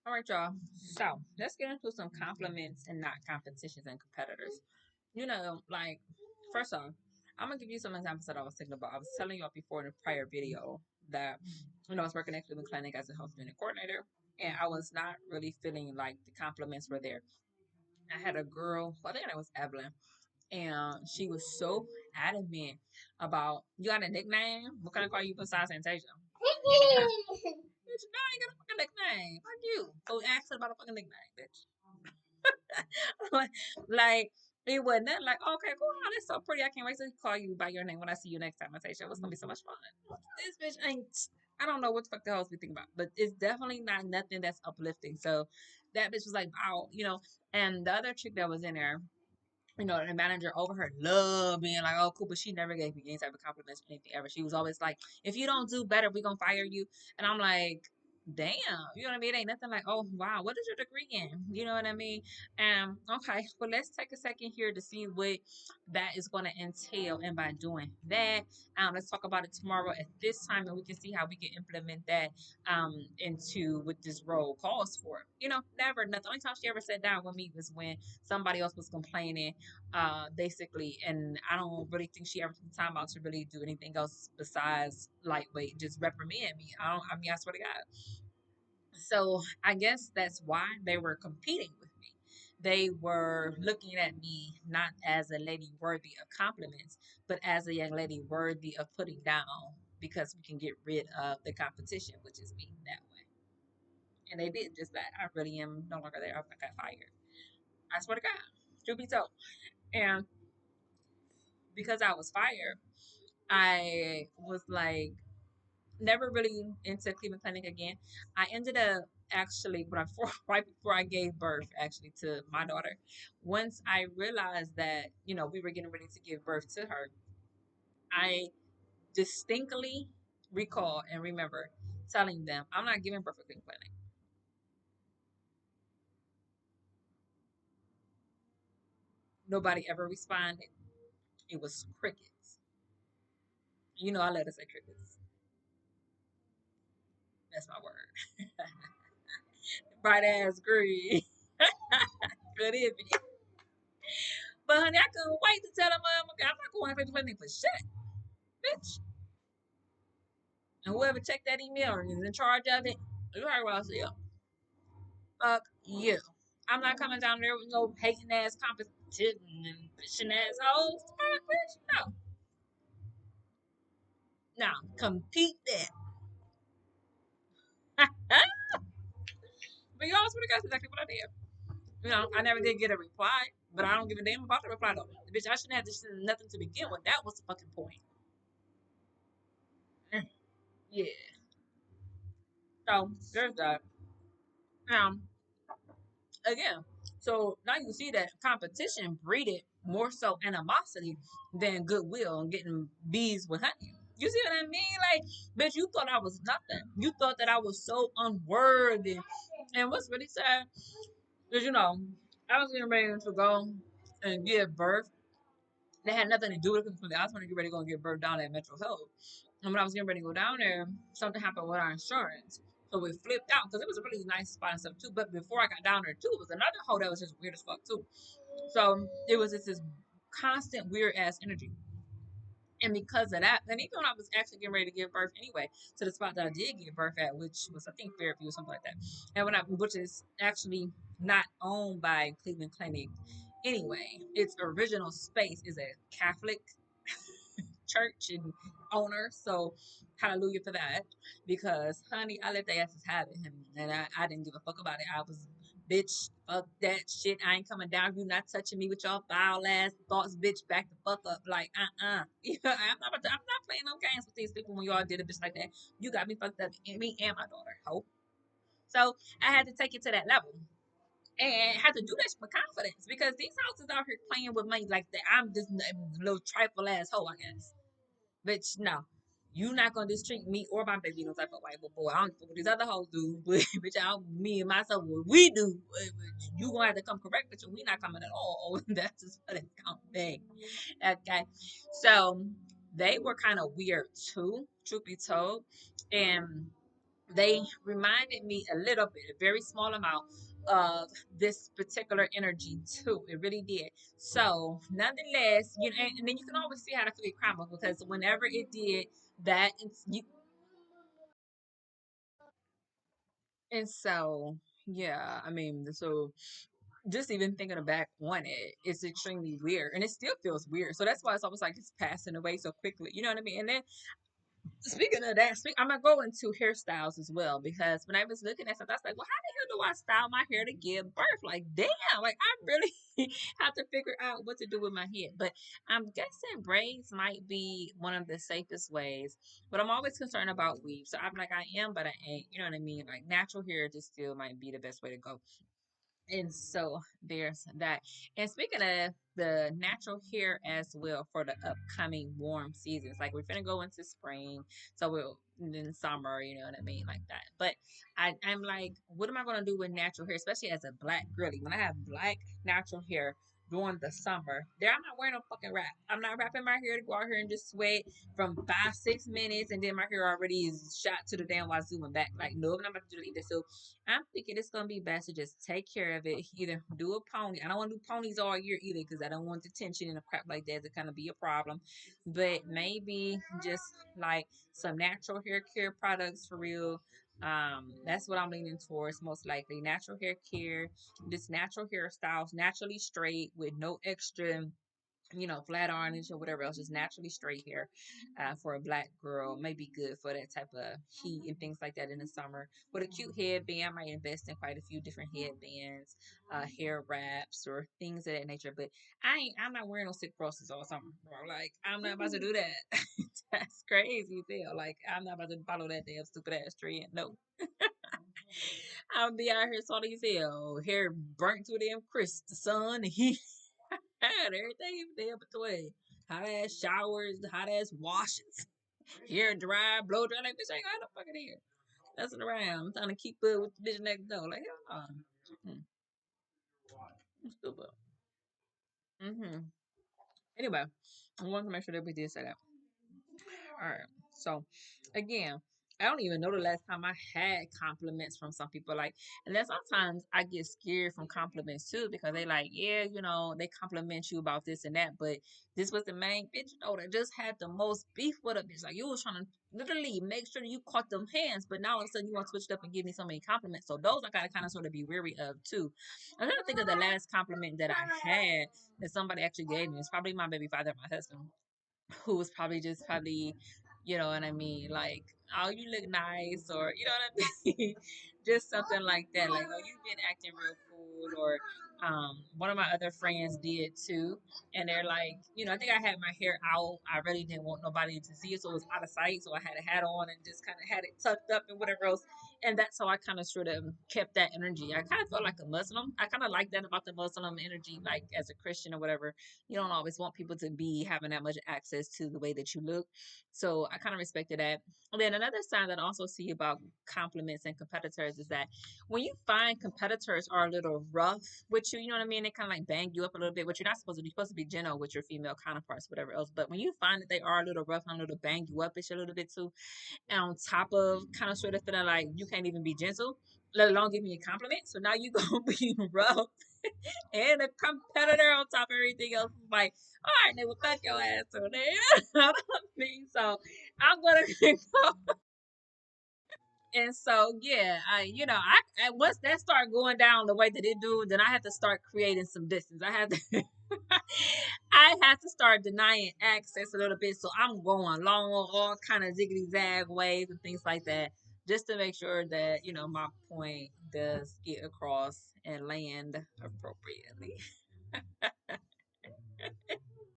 All right, y'all. So let's get into some compliments and not competitions and competitors. Like, first off, I'm gonna give you some examples that I was thinking about. I was telling y'all before in a prior video that I was working at Cleveland Clinic as a health unit coordinator, and I was not really feeling like the compliments were there. I had a girl, I think it was Evelyn, and she was so adamant about, you got a nickname? What can I call you besides Fantasia? Bitch, no, I ain't got a fucking nickname. Fuck you. So ask her about a fucking nickname, bitch. like it was nothing like, okay, cool, oh, that's so pretty. I can't wait to call you by your name when I see you next time. I say, "Sure, it's gonna be so much fun." This bitch ain't. I don't know what the fuck the hell we think about, but it's definitely not nothing that's uplifting. So that bitch was like, "Wow," And the other chick that was in there, the manager over her loved being like, "Oh, cool," but she never gave me any type of compliments or anything ever. She was always like, "If you don't do better, we gonna fire you." And I'm like, damn, you know what I mean? It ain't nothing like, "Oh wow, what is your degree in?" You know what I mean? Okay, well, let's take a second here to see what that is going to entail. And by doing that, let's talk about it tomorrow at this time, and we can see how we can implement that into what this role calls for. Never nothing. The only time she ever sat down with me was when somebody else was complaining, basically, and I don't really think she ever took the time out to really do anything else besides lightweight, just reprimand me. I swear to God. So I guess that's why they were competing with me. They were looking at me not as a lady worthy of compliments, but as a young lady worthy of putting down, because we can get rid of the competition, which is me that way. And they did just that. I really am no longer there. I got fired. I swear to God. Truth be told. And because I was fired, I was like never really into Cleveland Clinic again. I ended up actually right before I gave birth actually to my daughter. Once I realized that we were getting ready to give birth to her, I distinctly recall and remember telling them, "I'm not giving birth at Cleveland Clinic." Nobody ever responded. It was crickets. I let her say crickets. That's my word. Bright ass green. Good evening. But honey, I couldn't wait to tell them, I'm not going to Cleveland Clinic for shit, bitch. And whoever checked that email and is in charge of it, you heard what I said. Fuck you. I'm not coming down there with no hating ass competition and bitching ass hoes. Fuck, bitch. No. No. Compete that. But you always would have got exactly what I did. I never did get a reply, but I don't give a damn about the reply though. Bitch, I shouldn't have to send nothing to begin with. That was the fucking point. Yeah. So there's that. Um, again, so now you see that competition breeded more so animosity than goodwill and getting bees with honey. You see what I mean? Like, bitch, you thought I was nothing. You thought that I was so unworthy. And what's really sad is, I was getting ready to go and give birth. They had nothing to do with it. I was going to get ready to go and give birth down at Metro Health. And when I was getting ready to go down there, something happened with our insurance. So we flipped out because it was a really nice spot and stuff too. But before I got down there too, it was another hole that was just weird as fuck too. So it was just this constant weird ass energy. And because of that, and even when I was actually getting ready to give birth anyway, to the spot that I did give birth at, which was I think Fairview or something like that, and which is actually not owned by Cleveland Clinic anyway. Its original space is a Catholic church and owner. So hallelujah for that. Because honey, I let the asses have it. And I didn't give a fuck about it. I was bitch, fuck that shit. I ain't coming down. You not touching me with your foul ass thoughts, bitch. Back the fuck up. Like, I'm not playing no games with these people when y'all did a bitch like that. You got me fucked up. Me and my daughter. Hope. So I had to take it to that level. And had to do that with confidence because these houses out here playing with money like that. I'm just a little trifle ass hoe, I guess. Bitch, no. You not gonna mistreat me or my baby no type of way. But boy, I don't know what these other hoes do. But bitch, me and myself, what we do, you gonna have to come correct, but we not coming at all. That's just what it's gonna be. Okay. So they were kind of weird too, truth be told. And they reminded me a little bit, a very small amount of this particular energy too. It really did. So, nonetheless, and then you can always see how the food crumble because whenever it did that, and so yeah, I mean, so just even thinking back on it, it's extremely weird, and it still feels weird. So that's why it's almost like it's passing away so quickly. You know what I mean? And then speaking of that, I'm gonna go into hairstyles as well because when I was looking at something, I was like, "Well, how the hell do I style my hair to give birth?" Like, damn, like I really have to figure out what to do with my head. But I'm guessing braids might be one of the safest ways. But I'm always concerned about weave, so I'm like, I am, but I ain't. You know what I mean? Like natural hair just still might be the best way to go. And so there's that. And speaking of the natural hair as well for the upcoming warm seasons, like we're gonna go into spring, so we'll and then summer, you know what I mean, like that. But I'm like, what am I gonna do with natural hair, especially as a black girly? When I have black natural hair during the summer, there I'm not wearing no fucking wrap. I'm not wrapping my hair to go out here and just sweat from 5, 6 minutes, and then my hair already is shot to the damn wazoo and back. Like, no, I'm not about to do either. So I'm thinking it's gonna be best to just take care of it. Either do a pony. I don't want to do ponies all year either because I don't want the tension and a crap like that to kind of be a problem. But maybe just like some natural hair care products for real. That's what I'm leaning towards most likely. Natural hair care, just natural hairstyles, naturally straight with no extra flat orange or whatever else, just naturally straight hair for a black girl may be good for that type of heat and things like that in the summer. With a cute headband, I might invest in quite a few different headbands, hair wraps, or things of that nature. But I'm not wearing no sick crosses all summer, bro. Like, I'm not about to do that. That's crazy as hell. Like, I'm not about to follow that damn stupid ass trend. No. I'll be out here salty as hell, hair burnt to them crisp, the sun, the heat. And everything there between. Hot ass showers, hot ass washes, hair dry, blow dry. Like, bitch, I ain't got no fucking hair. Messing around. I'm trying to keep up with the bitch next door. Like, hell no. I'm stupid. Mm-hmm. Anyway, I wanted to make sure that we did say that. All right. So, again, I don't even know the last time I had compliments from some people. Like, and then sometimes I get scared from compliments too because they like, yeah, they compliment you about this and that, but this was the main bitch, that just had the most beef with a bitch. Like, you was trying to literally make sure that you caught them hands, but now all of a sudden you want to switch it up and give me so many compliments. So those I gotta kind of sort of be weary of too. I'm trying to think of the last compliment that I had that somebody actually gave me. It's probably my baby father, my husband, who was probably, you know what I mean, like, oh, you look nice, or you know what I mean, just something like that, like, oh, you've been acting real cool, or one of my other friends did too, and they're like, I think I had my hair out. I really didn't want nobody to see it, so it was out of sight. So I had a hat on and just kind of had it tucked up and whatever else. And that's how I kind of sort of kept that energy. I kind of felt like a Muslim. I kind of like that about the Muslim energy, like as a Christian or whatever. You don't always want people to be having that much access to the way that you look. So I kind of respected that. And then another sign that I also see about compliments and competitors is that when you find competitors are a little rough with you, you know what I mean? They kind of like bang you up a little bit, which you're not supposed to be. You're supposed to be gentle with your female counterparts, whatever else. But when you find that they are a little rough and a little bang you up ish a little bit too, and on top of kind of sort of feeling like you can't even be gentle, let alone give me a compliment. So now you gonna be rough and a competitor on top of everything else. It's like, all right, they will fuck your ass so there. You know what I mean? So I'm gonna go. And so yeah, I once that start going down the way that it do, then I have to start creating some distance. I have to I have to start denying access a little bit. So I'm going long all kind of ziggity zag ways and things like that. Just to make sure that, my point does get across and land appropriately.